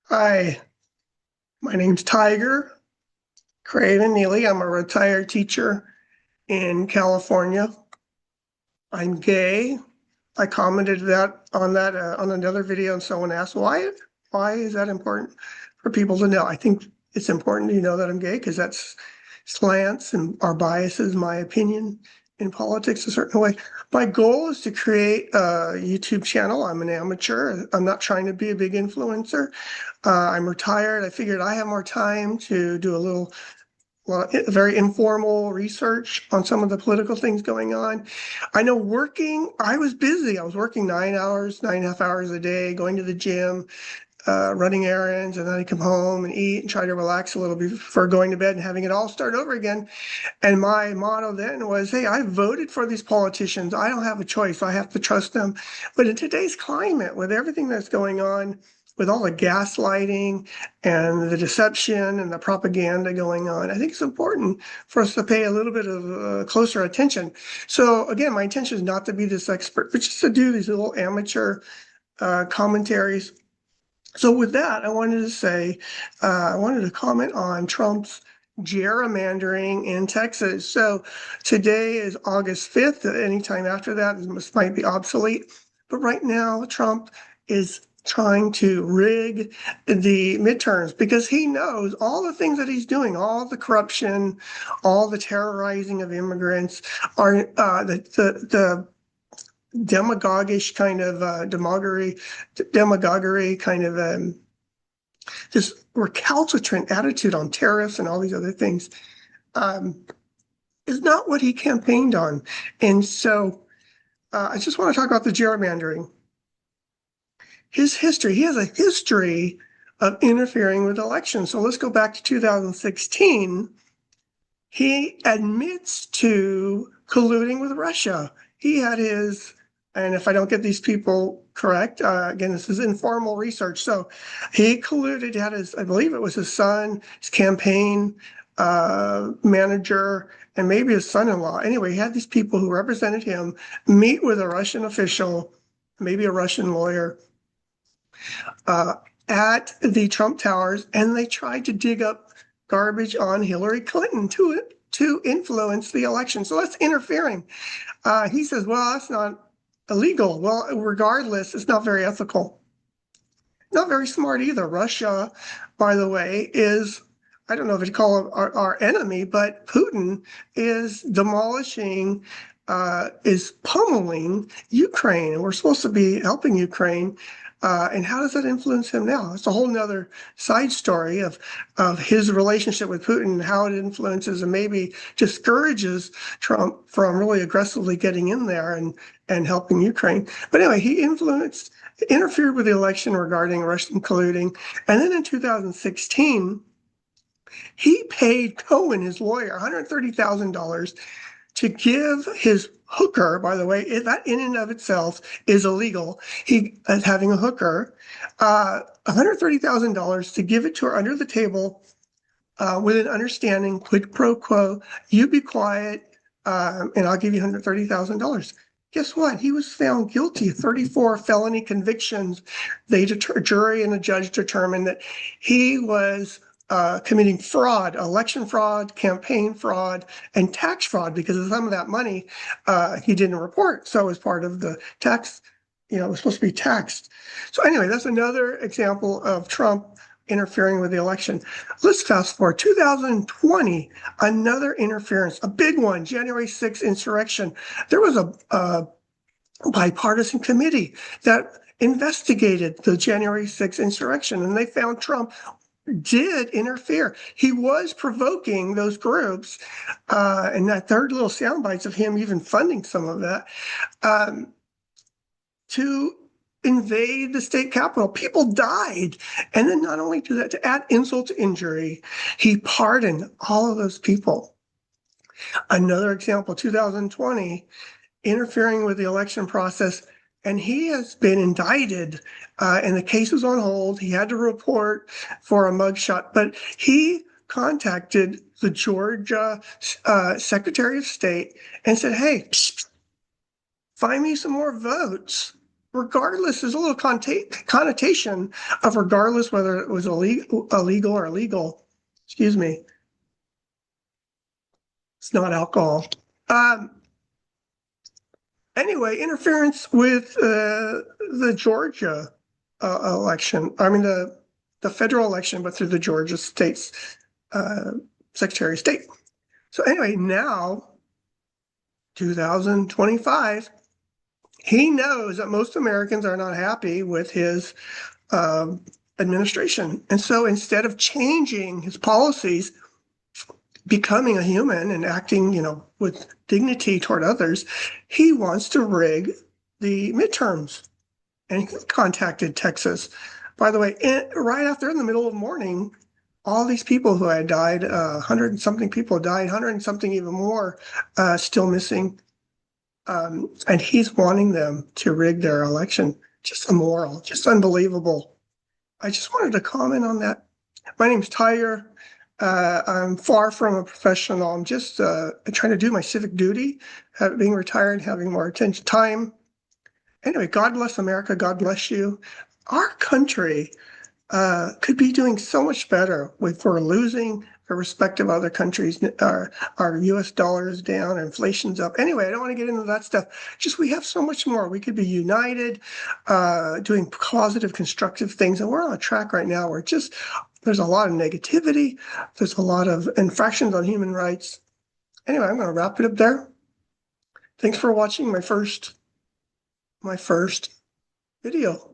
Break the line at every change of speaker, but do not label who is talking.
Hi, my name's Tiger Craven Neely. I'm a retired teacher in California. I'm gay. I commented that on another video, and someone asked why is that important for people to know? I think it's important to know that I'm gay because that's slants and our biases, my opinion in politics a certain way. My goal is to create a YouTube channel. I'm an amateur. I'm not trying to be a big influencer. I'm retired. I figured I have more time to do well, very informal research on some of the political things going on. I know I was busy. I was working 9 hours, 9.5 hours a day, going to the gym, running errands, and then I come home and eat and try to relax a little before going to bed and having it all start over again. And my motto then was, hey, I voted for these politicians. I don't have a choice. I have to trust them. But in today's climate, with everything that's going on, with all the gaslighting and the deception and the propaganda going on, I think it's important for us to pay a little bit of closer attention. So again, my intention is not to be this expert, but just to do these little amateur commentaries. So with that, I wanted to comment on Trump's gerrymandering in Texas. So today is August 5th. Anytime after that, this might be obsolete. But right now, Trump is trying to rig the midterms because he knows all the things that he's doing, all the corruption, all the terrorizing of immigrants, are the demagogish kind of demagoguery kind of this recalcitrant attitude on tariffs and all these other things um, is not what he campaigned on. And so I just want to talk about the gerrymandering. He has a history of interfering with elections. So let's go back to 2016. He admits to colluding with Russia. He had and if I don't get these people correct, again, this is informal research. So he colluded, had I believe it was his son, his campaign manager, and maybe his son-in-law. Anyway, he had these people who represented him meet with a Russian official, maybe a Russian lawyer, uh, at the Trump Towers, and they tried to dig up garbage on Hillary Clinton to influence the election. So that's interfering. He says, well, that's not illegal. Well, regardless, it's not very ethical. Not very smart either. Russia, by the way, I don't know if you'd call it our enemy, but Putin is demolishing, is pummeling Ukraine, and we're supposed to be helping Ukraine. And how does that influence him now? It's a whole nother side story of his relationship with Putin, how it influences and maybe discourages Trump from really aggressively getting in there and helping Ukraine. But anyway, interfered with the election regarding Russian colluding. And then in 2016, he paid Cohen, his lawyer, $130,000 to give his hooker, by the way, that in and of itself is illegal. He is having a hooker, $130,000 to give it to her under the table with an understanding, quid pro quo, you be quiet, and I'll give you $130,000. Guess what? He was found guilty of 34 felony convictions. Jury and a judge determined that he was committing fraud, election fraud, campaign fraud, and tax fraud because of some of that money he didn't report. So as part of the tax, it was supposed to be taxed. So anyway, that's another example of Trump interfering with the election. Let's fast forward. 2020, another interference, a big one, January 6th insurrection. There was a bipartisan committee that investigated the January 6th insurrection, and they found Trump did interfere. He was provoking those groups, and that third little sound bites of him even funding some of that, to invade the state capitol. People died. And then not only do that, to add insult to injury, he pardoned all of those people. Another example, 2020, interfering with the election process, and he has been indicted, and the case was on hold. He had to report for a mugshot, but he contacted the Georgia Secretary of State and said, hey, find me some more votes regardless, there's a little connotation of regardless whether it was illegal or illegal. Excuse me. It's not alcohol. Anyway, interference with the Georgia election. I mean, the federal election, but through the Georgia state's Secretary of State. So anyway, now 2025, he knows that most Americans are not happy with his administration. And so instead of changing his policies, becoming a human and acting, with dignity toward others, he wants to rig the midterms. And he contacted Texas. By the way, right after, in the middle of the morning, all these people who had died, 100 and something people died, 100 and something even more still missing. And he's wanting them to rig their election. Just immoral, just unbelievable. I just wanted to comment on that. My name's Tiger. I'm far from a professional. I'm just trying to do my civic duty, being retired, having more attention time. Anyway, God bless America. God bless you. Our country could be doing so much better if we're losing the respect of other countries. Our US dollar is down, inflation's up. Anyway, I don't want to get into that stuff. Just we have so much more. We could be united, doing positive, constructive things. And we're on a track right now where there's a lot of negativity. There's a lot of infractions on human rights. Anyway, I'm going to wrap it up there. Thanks for watching my first video.